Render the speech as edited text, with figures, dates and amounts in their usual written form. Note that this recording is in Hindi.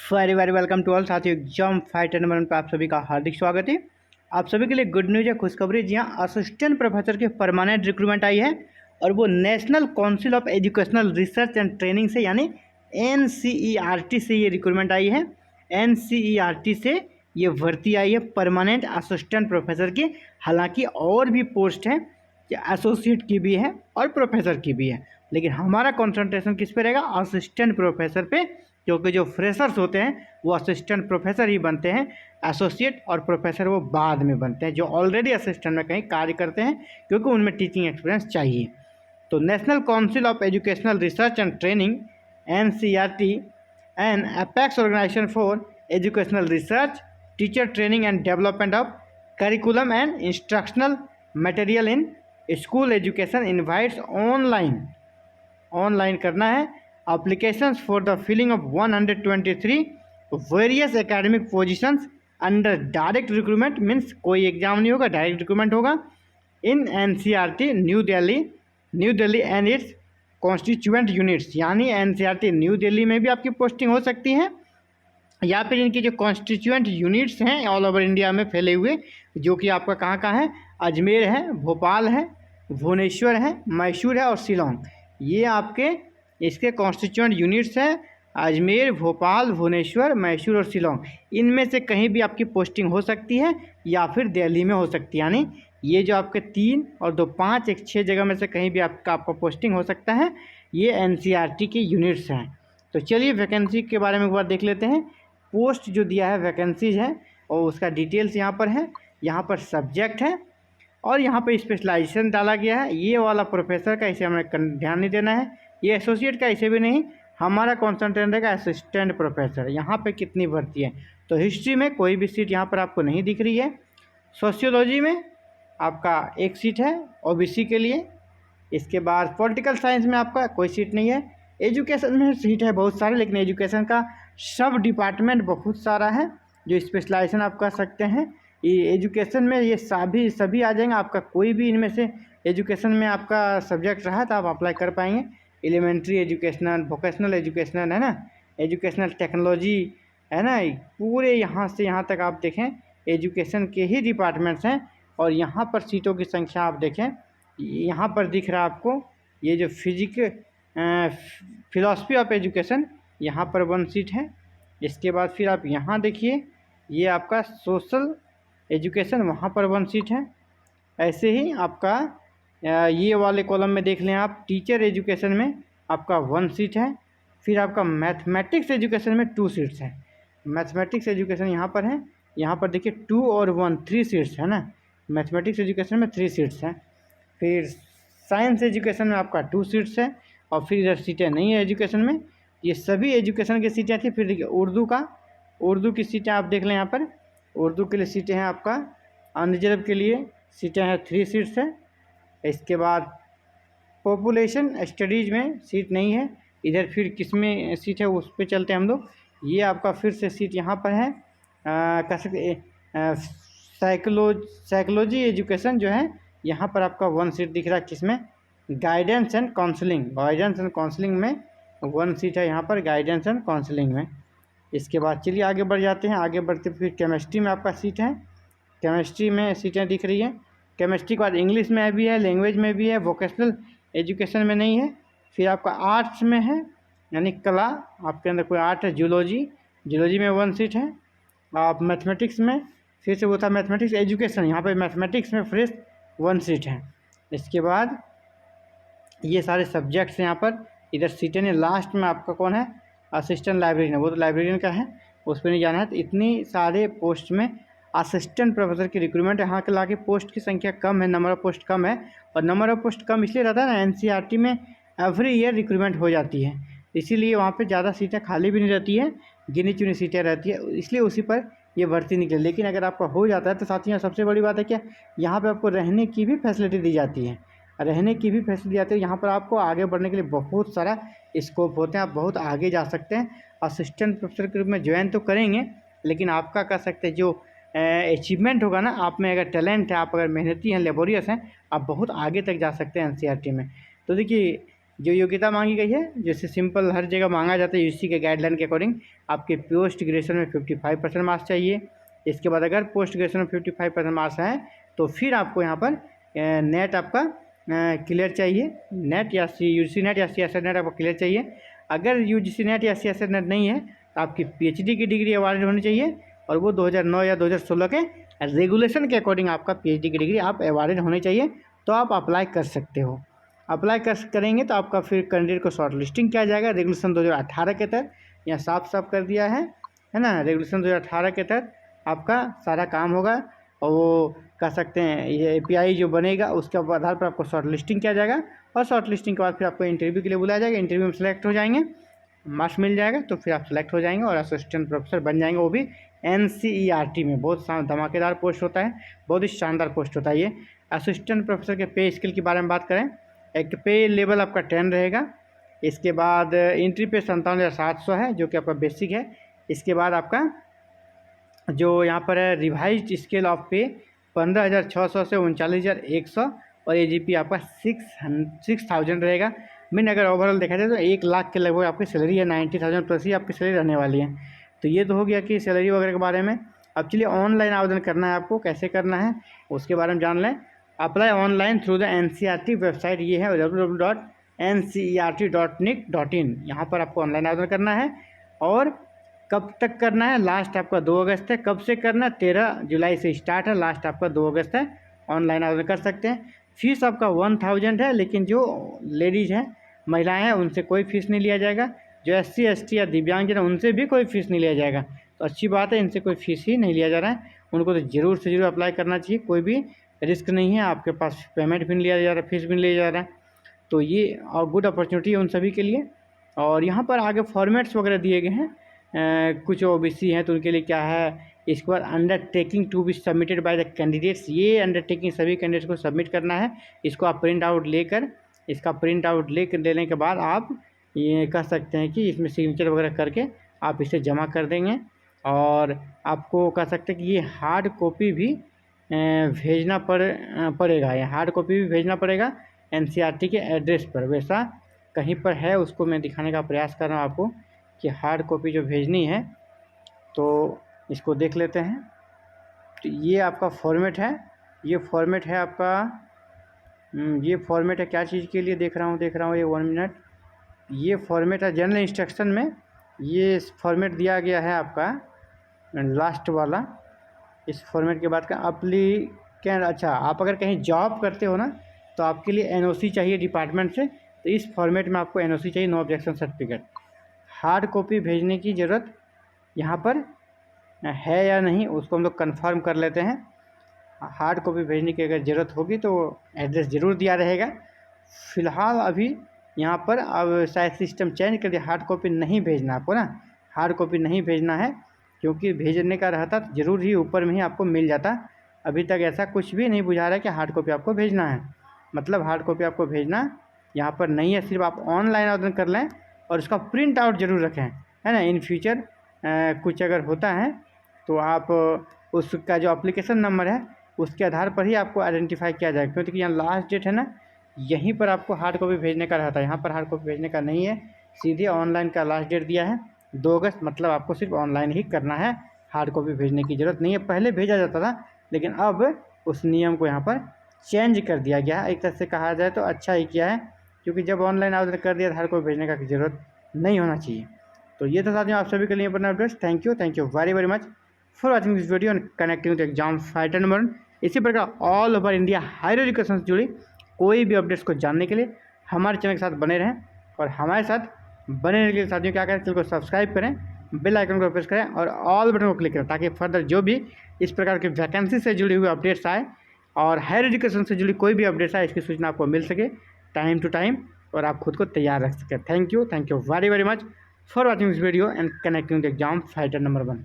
Very very welcome to all साथियों। एग्जाम फाइटर नंबर 1 पर आप सभी का हार्दिक स्वागत है। आप सभी के लिए गुड न्यूज़ है, खुशखबरी। जी हाँ, असिस्टेंट प्रोफेसर की परमानेंट रिक्रूटमेंट आई है और वो national council of educational research and training से यानी NCERT से ये रिक्रूटमेंट आई है। NCERT से ये भर्ती आई है परमानेंट असिस्टेंट प्रोफेसर की। हालांकि और भी पोस्ट है, एसोसिएट की भी है और प्रोफेसर की भी है, लेकिन हमारा कंसंट्रेशन किस पे रहेगा? असिस्टेंट प्रोफेसर पे, क्योंकि जो फ्रेशर्स होते हैं वो असिस्टेंट प्रोफेसर ही बनते हैं। एसोसिएट और प्रोफेसर वो बाद में बनते हैं, जो ऑलरेडी असिस्टेंट में कहीं कार्य करते हैं, क्योंकि उनमें टीचिंग एक्सपीरियंस चाहिए। तो national council of educational research and training NCERT and apex organization for educational research, teacher training and development of curriculum and instructional material in school education invites online करना है applications for the filling of 123 various academic positions under direct recruitment, means कोई एग्जाम नहीं होगा, डायरेक्ट रिक्रूटमेंट होगा। इन NCERT new Delhi and it's constituent units, यानी NCERT न्यू दिल्ली में भी आपकी पोस्टिंग हो सकती है, या फिर इनकी जो कॉन्स्टिट्यूएंट यूनिट्स हैं ऑल ओवर इंडिया में फैले हुए, जो कि आपका कहाँ कहाँ है? अजमेर है, भोपाल है, भुवनेश्वर है, मैसूर है और शिलोंग। ये आपके इसके कॉन्स्टिट्यूएंट यूनिट्स हैं, अजमेर, भोपाल, भुवनेश्वर, मैसूर और शिलोंग। इनमें से कहीं भी आपकी पोस्टिंग हो सकती है या फिर दिल्ली में हो सकती है। यानी ये जो आपके 3 और 2 5 एक 6 जगह में से कहीं भी आपका पोस्टिंग हो सकता है। ये NCERT की यूनिट्स हैं। तो चलिए वैकेंसी के बारे में एक बार देख लेते हैं। पोस्ट जो दिया है, वैकेंसीज है और उसका डिटेल्स यहाँ पर है। यहाँ पर सब्जेक्ट है और यहाँ पर स्पेशलाइजेशन डाला गया है। ये वाला प्रोफेसर का, इसे हमें ध्यान नहीं देना है। ये एसोसिएट का, इसे भी नहीं। हमारा कॉन्सेंट्रेट रहेगा असिस्टेंट प्रोफेसर। यहाँ पे कितनी भर्ती है? तो हिस्ट्री में कोई भी सीट यहाँ पर आपको नहीं दिख रही है। सोशियोलॉजी में आपका एक सीट है OBC के लिए। इसके बाद पॉलिटिकल साइंस में आपका कोई सीट नहीं है। एजुकेशन में सीट है बहुत सारे, लेकिन एजुकेशन का सब डिपार्टमेंट बहुत सारा है जो स्पेशलाइजेशन आप कर सकते हैं। ये एजुकेशन में ये सभी आ जाएंगे। आपका कोई भी इनमें से एजुकेशन में आपका सब्जेक्ट रहा तो आप अप्लाई कर पाएंगे। एलिमेंट्री एजुकेशनल, वोकेशनल एजुकेशनल है ना, एजुकेशनल टेक्नोलॉजी है ना, पूरे यहाँ से यहाँ तक आप देखें एजुकेशन के ही डिपार्टमेंट्स हैं। और यहाँ पर सीटों की संख्या आप देखें, यहाँ पर दिख रहा है आपको ये जो फिलॉसफी ऑफ एजुकेशन, यहाँ पर 1 सीट है। इसके बाद फिर आप यहाँ देखिए, ये आपका सोशल एजुकेशन, वहाँ पर 1 सीट है। ऐसे ही आपका ये वाले कॉलम में देख लें आप, टीचर एजुकेशन में आपका 1 सीट है। फिर आपका मैथमेटिक्स एजुकेशन में 2 सीट्स हैं। मैथमेटिक्स एजुकेशन यहाँ पर है, यहाँ पर देखिए 2 और 1 3 सीट्स है ना। मैथमेटिक्स एजुकेशन में 3 सीट्स हैं। फिर साइंस एजुकेशन में आपका 2 सीट्स है और फिर इधर सीटें नहीं है एजुकेशन में। ये सभी एजुकेशन की सीटें थी। फिर देखिए उर्दू की सीटें आप देख लें, यहाँ पर उर्दू के लिए सीटें हैं आपका, अनरिजर्व के लिए सीटें हैं 3 सीट्स है। इसके बाद पॉपुलेशन स्टडीज़ में सीट नहीं है। इधर फिर किस में सीट है उस पर चलते हैं हम लोग। ये आपका फिर से सीट यहाँ पर है, कह सकते साइकोलॉजी एजुकेशन जो है, यहाँ पर आपका 1 सीट दिख रहा है। किसमें? गाइडेंस एंड काउंसलिंग में 1 सीट है यहाँ पर, गाइडेंस एंड काउंसलिंग में। इसके बाद चलिए आगे बढ़ जाते हैं। आगे बढ़ते फिर केमिस्ट्री में आपका सीट है, केमिस्ट्री में सीटें दिख रही हैं। केमिस्ट्री के बाद इंग्लिश में भी है, लैंग्वेज में भी है, वोकेशनल एजुकेशन में नहीं है। फिर आपका आर्ट्स में है, यानी कला आपके अंदर कोई आर्ट है, जूलॉजी में 1 सीट है। आप मैथमेटिक्स में फिर से वो था मैथमेटिक्स एजुकेशन, यहाँ पे मैथमेटिक्स में फ्रेश 1 सीट है। इसके बाद ये सारे सब्जेक्ट्स यहाँ पर, इधर सीटें नहीं। लास्ट में आपका कौन है? असिस्टेंट लाइब्रेरियन, वो तो लाइब्रेरियन का है, उस पर नहीं जाना है। तो इतनी सारे पोस्ट में असिस्टेंट प्रोफेसर की रिक्रूटमेंट है। यहाँ के लाके पोस्ट की संख्या कम है, नंबर ऑफ पोस्ट कम है। और नंबर ऑफ पोस्ट कम इसलिए रहता है ना, NCERT में एवरी ईयर रिक्रूटमेंट हो जाती है, इसीलिए वहाँ पे ज़्यादा सीटें खाली भी नहीं रहती है, गिनी चुनी सीटें रहती है, इसलिए उसी पर ये भर्ती निकले। लेकिन अगर आपका हो जाता है तो साथियों सबसे बड़ी बात है क्या, यहाँ पर आपको रहने की भी फैसिलिटी दी जाती है। यहाँ पर आपको आगे बढ़ने के लिए बहुत सारा स्कोप होते हैं, आप बहुत आगे जा सकते हैं। असिस्टेंट प्रोफेसर के रूप में ज्वाइन तो करेंगे, लेकिन आपका कह सकते हैं जो अचीवमेंट होगा ना, आप में अगर टैलेंट है, आप अगर मेहनती हैं, लेबोरियस हैं, आप बहुत आगे तक जा सकते हैं NCERT में। तो देखिए जो योग्यता मांगी गई है, जैसे सिंपल हर जगह मांगा जाता है यूजीसी के गाइडलाइन के अकॉर्डिंग, आपके पोस्ट ग्रेजुएशन में 55% मार्क्स चाहिए। इसके बाद अगर पोस्ट ग्रेजुएशन में 55% मार्क्स हैं तो फिर आपको यहाँ पर नेट आपका क्लियर चाहिए, नेट या यूजीसी नेट या सीएसएट नेट आपको क्लियर चाहिए। अगर यूजीसी नेट या सीएसएट नेट नहीं है तो आपकी पीएचडी की डिग्री अवार्ड होनी चाहिए, और वो 2009 या 2016 के रेगुलेशन के अकॉर्डिंग आपका पीएचडी की डिग्री आप अवार्डेड होनी चाहिए, तो आप अप्लाई कर सकते हो। अप्लाई करेंगे तो आपका फिर कैंडिडेट को शॉर्ट लिस्टिंग किया जाएगा रेगुलेशन 2018 के तहत। यहाँ साफ साफ कर दिया है ना, रेगुलेशन 2018 के तहत आपका सारा काम होगा, और वो कह सकते हैं ये एपीआई जो बनेगा उसके आधार पर आपको शॉर्ट लिस्टिंग किया जाएगा, और शॉर्ट लिस्टिंग के बाद फिर आपको इंटरव्यू के लिए बुलाया जाएगा। इंटरव्यू में सेलेक्ट हो जाएंगे, मार्क्स मिल जाएगा तो फिर आप सेलेक्ट हो जाएंगे और असिस्टेंट प्रोफेसर बन जाएंगे, वो भी एनसीईआरटी में। बहुत धमाकेदार पोस्ट होता है, बहुत ही शानदार पोस्ट होता है ये। असिस्टेंट प्रोफेसर के पे स्केल के बारे में बात करें, एक पे लेवल आपका 10 रहेगा। इसके बाद एंट्री पे 57,700 है जो कि आपका बेसिक है। इसके बाद आपका जो यहाँ पर है रिवाइज्ड स्केल ऑफ पे 15,600 से 39,100, और एजीपी आपका 6,000 रहेगा। मीन अगर ओवरऑल देखा जाए तो 1 लाख के लगभग आपकी सैलरी है, 90,000 प्लस ही आपकी सैलरी रहने वाली है। तो ये तो हो गया कि सैलरी वगैरह के बारे में। अब चलिए ऑनलाइन आवेदन करना है आपको, कैसे करना है उसके बारे में जान लें। Apply online through the NCERT website, ये है www.ncert.nic.in। यहाँ पर आपको ऑनलाइन आवेदन करना है, और कब तक करना है, लास्ट आपका 2 अगस्त है। कब से करना, 13 जुलाई से स्टार्ट है, लास्ट आपका 2 अगस्त है। ऑनलाइन आवेदन कर सकते हैं। फीस आपका 1000 है, लेकिन जो लेडीज़ हैं, महिलाएं हैं, उनसे कोई फीस नहीं लिया जाएगा। जो SC ST या दिव्यांगजन है उनसे भी कोई फीस नहीं लिया जाएगा। तो अच्छी बात है, इनसे कोई फीस ही नहीं लिया जा रहा है। उनको तो ज़रूर से ज़रूर अप्लाई करना चाहिए, कोई भी रिस्क नहीं है, आपके पास पेमेंट भी नहीं लिया जा रहा है, फीस भी नहीं लिया जा रहा है। तो ये और गुड अपॉर्चुनिटी है उन सभी के लिए। और यहाँ पर आगे फॉर्मेट्स वगैरह दिए गए हैं। कुछ ओबीसी हैं तो उनके लिए क्या है, इसके बाद undertaking to be submitted by the candidates. ये अंडरटेकिंग सभी कैंडिडेट्स को सबमिट करना है। इसको आप प्रिंट आउट लेकर, इसका प्रिंट आउट लेने के बाद आप ये कह सकते हैं कि इसमें सिग्नेचर वगैरह करके आप इसे जमा कर देंगे। और आपको कह सकते हैं कि ये हार्ड कॉपी भी भेजना पड़ेगा, ये हार्ड कॉपी भी भेजना पड़ेगा एनसीईआरटी के एड्रेस पर। वैसा कहीं पर है, उसको मैं दिखाने का प्रयास कर रहा हूँ आपको कि हार्ड कॉपी जो भेजनी है। तो इसको देख लेते हैं। तो ये आपका फॉर्मेट है, ये फॉर्मेट है आपका, ये फॉर्मेट है क्या चीज़ के लिए, देख रहा हूँ ये 1 मिनट। ये फॉर्मेट है जनरल इंस्ट्रक्शन में, ये फॉर्मेट दिया गया है आपका लास्ट वाला। इस फॉर्मेट के बाद का अप्लीकेंट, अच्छा आप अगर कहीं जॉब करते हो ना तो आपके लिए एनओसी चाहिए डिपार्टमेंट से, तो इस फॉर्मेट में आपको एनओसी चाहिए, no objection certificate. Hard copy भेजने की ज़रूरत यहाँ पर है या नहीं उसको हम लोग कन्फर्म कर लेते हैं। हार्ड कॉपी भेजने की अगर ज़रूरत होगी तो एड्रेस ज़रूर दिया रहेगा। फ़िलहाल अभी यहाँ पर अब शायद सिस्टम चेंज कर दिया, हार्ड कॉपी नहीं भेजना आपको ना, हार्ड कॉपी नहीं भेजना है, क्योंकि भेजने का रहता तो ज़रूर ही ऊपर में ही आपको मिल जाता। अभी तक ऐसा कुछ भी नहीं बुझा रहा है कि हार्ड कॉपी आपको भेजना है, मतलब हार्ड कॉपी आपको भेजना यहाँ पर नहीं है। सिर्फ आप ऑनलाइन आवेदन कर लें और उसका प्रिंट आउट ज़रूर रखें, है ना। इन फ्यूचर कुछ अगर होता है तो आप उसका जो एप्लीकेशन नंबर है उसके आधार पर ही आपको आइडेंटिफाई किया जाएगा, क्योंकि यहाँ लास्ट डेट है ना, यहीं पर आपको हार्ड कॉपी भेजने का रहता है। यहाँ पर हार्ड कॉपी भेजने का नहीं है, सीधे ऑनलाइन का लास्ट डेट दिया है 2 अगस्त, मतलब आपको सिर्फ ऑनलाइन ही करना है, हार्ड कॉपी भेजने की ज़रूरत नहीं है। पहले भेजा जाता था, लेकिन अब उस नियम को यहाँ पर चेंज कर दिया गया है। एक तरह से कहा जाए तो अच्छा ही किया है, क्योंकि जब ऑनलाइन आवेदन कर दिया हार्ड कॉपी भेजने का ज़रूरत नहीं होना चाहिए। तो ये तो साथियों आप सभी के लिए अपना updates. Thank you very much for watching this video and connecting to exam fighter number 1। इसी प्रकार all over India higher education से जुड़ी कोई भी अपडेट्स को जानने के लिए हमारे चैनल के साथ बने रहें, और हमारे साथ बने रहने के लिए साथियों क्या करें, चैनल को सब्सक्राइब करें, बेल आइकन को प्रेस करें और ऑल बटन को क्लिक करें, ताकि फर्दर जो भी इस प्रकार की वैकेंसी से जुड़ी हुई अपडेट्स आए और हायर एजुकेशन से जुड़ी कोई भी अपडेट्स आए, इसकी सूचना आपको मिल सके टाइम टू टाइम, और आप खुद को तैयार रख सकें। Thank you very much for watching this video and connecting the exam fighter number 1।